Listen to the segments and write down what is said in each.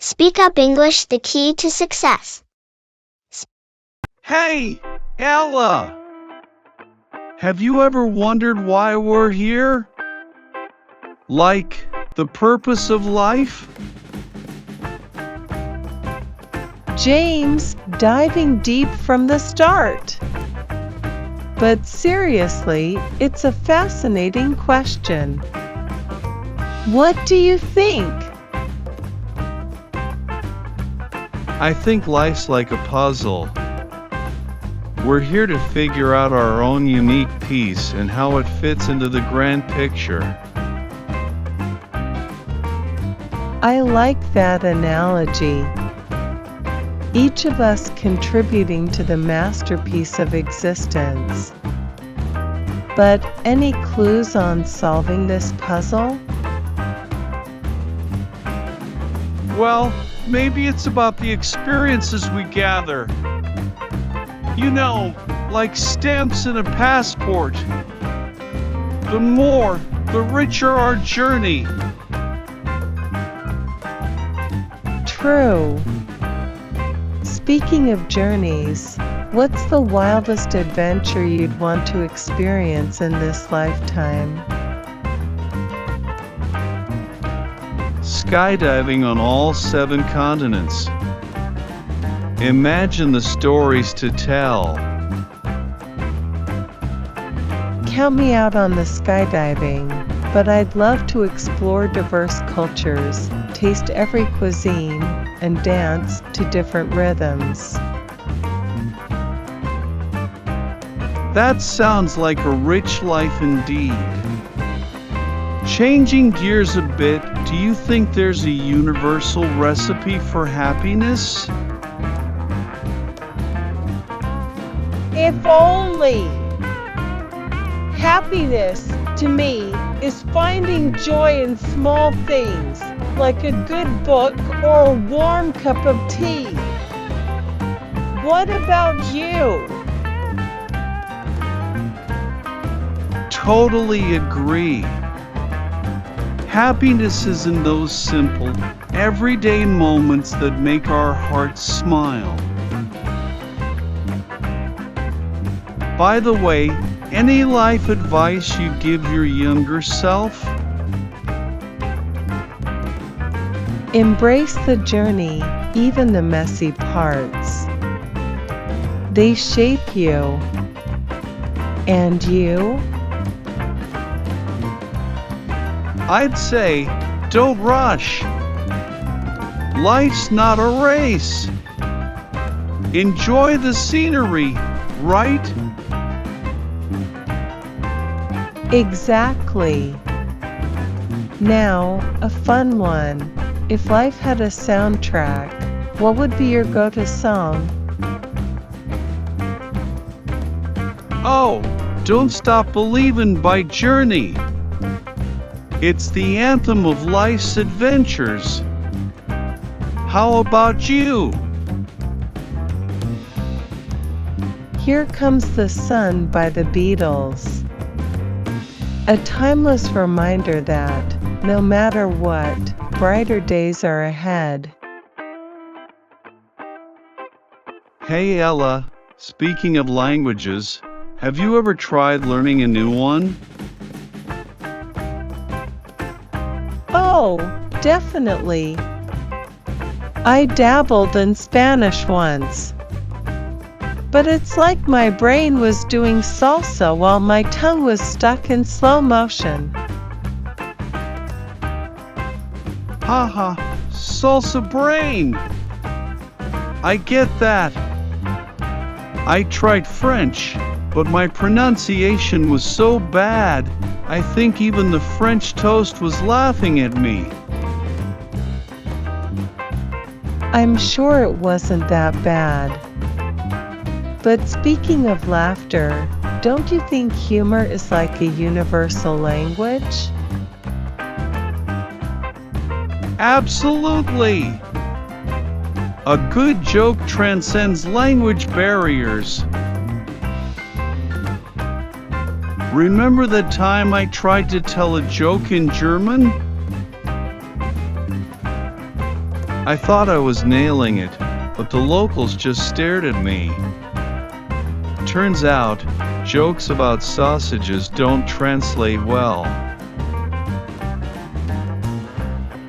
Speak Up English, the key to success. Hey, Ella! Have you ever wondered why we're here? Like, the purpose of life? James, diving deep from the start. But seriously, it's a fascinating question. What do you think? I think life's like a puzzle. We're here to figure out our own unique piece and how it fits into the grand picture. I like that analogy. Each of us contributing to the masterpiece of existence. But any clues on solving this puzzle? Well, maybe it's about the experiences we gather. You know, like stamps in a passport. The more, the richer our journey. True. Speaking of journeys, what's the wildest adventure you'd want to experience in this lifetime? Skydiving on all 7 continents. Imagine the stories to tell. Count me out on the skydiving, but I'd love to explore diverse cultures, taste every cuisine, and dance to different rhythms. That sounds like a rich life indeed. Changing gears a bit, do you think there's a universal recipe for happiness? If only! Happiness, to me, is finding joy in small things, like a good book or a warm cup of tea. What about you? Totally agree. Happiness is in those simple, everyday moments that make our hearts smile. By the way, any life advice you give your younger self? Embrace the journey, even the messy parts. They shape you. And you? I'd say, don't rush. Life's not a race. Enjoy the scenery, right? Exactly. Now, a fun one. If life had a soundtrack, what would be your go-to song? Oh, Don't Stop Believin' by Journey. It's the anthem of life's adventures. How about you? Here Comes the Sun by the Beatles. A timeless reminder that, no matter what, brighter days are ahead. Hey Ella, speaking of languages, have you ever tried learning a new one? Oh, definitely. I dabbled in Spanish once. But it's like my brain was doing salsa while my tongue was stuck in slow motion. Haha, salsa brain! I get that. I tried French, but my pronunciation was so bad, I think even the French toast was laughing at me. I'm sure it wasn't that bad. But speaking of laughter, don't you think humor is like a universal language? Absolutely! A good joke transcends language barriers. Remember the time I tried to tell a joke in German? I thought I was nailing it, but the locals just stared at me. Turns out, jokes about sausages don't translate well.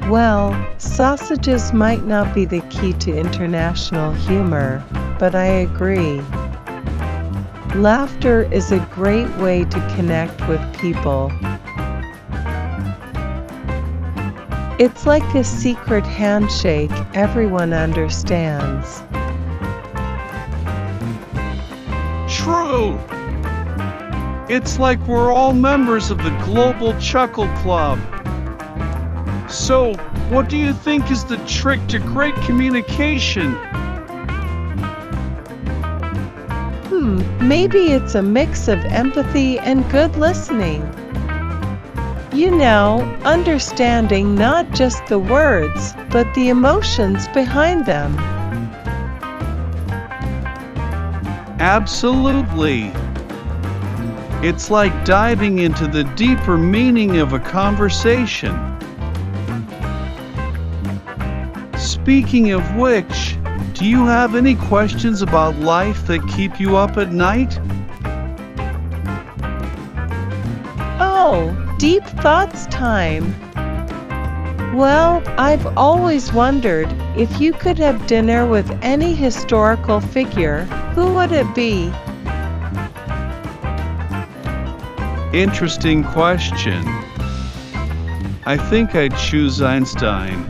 Well, sausages might not be the key to international humor, but I agree. Laughter is a great way to connect with people. It's like a secret handshake everyone understands. True! It's like we're all members of the Global Chuckle Club. So, what do you think is the trick to great communication? Maybe it's a mix of empathy and good listening. You know, understanding not just the words, but the emotions behind them. Absolutely. It's like diving into the deeper meaning of a conversation. Speaking of which, do you have any questions about life that keep you up at night? Oh, deep thoughts time. Well, I've always wondered if you could have dinner with any historical figure, who would it be? Interesting question. I think I'd choose Einstein.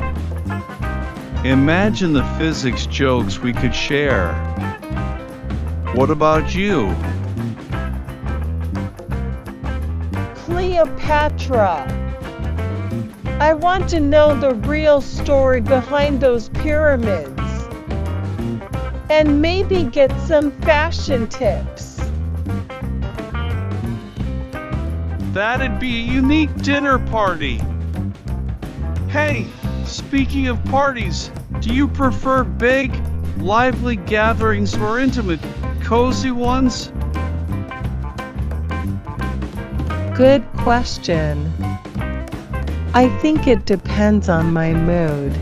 Imagine the physics jokes we could share. What about you? Cleopatra. I want to know the real story behind those pyramids. And maybe get some fashion tips. That'd be a unique dinner party. Hey, speaking of parties, do you prefer big, lively gatherings or intimate, cozy ones? Good question. I think it depends on my mood.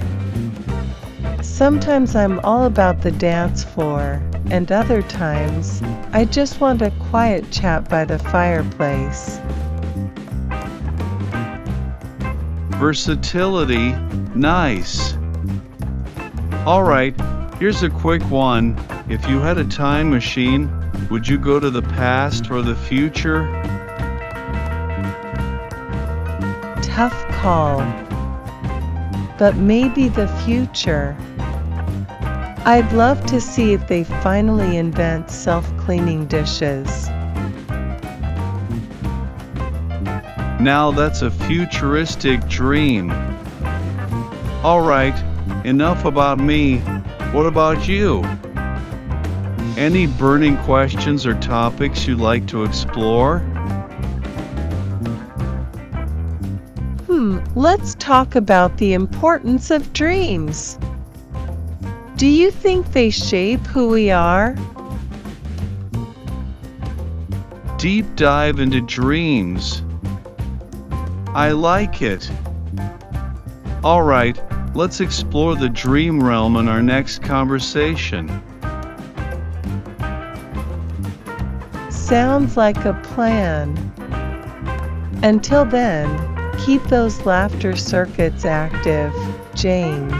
Sometimes I'm all about the dance floor, and other times, I just want a quiet chat by the fireplace. Versatility, nice. Alright, here's a quick one. If you had a time machine, would you go to the past or the future? Tough call. But maybe the future. I'd love to see if they finally invent self-cleaning dishes. Now that's a futuristic dream. Alright, enough about me. What about you? Any burning questions or topics you'd like to explore? Let's talk about the importance of dreams. Do you think they shape who we are? Deep dive into dreams. I like it. Alright, let's explore the dream realm in our next conversation. Sounds like a plan. Until then, keep those laughter circuits active, James.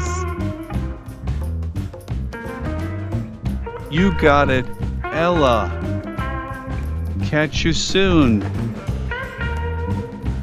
You got it, Ella. Catch you soon.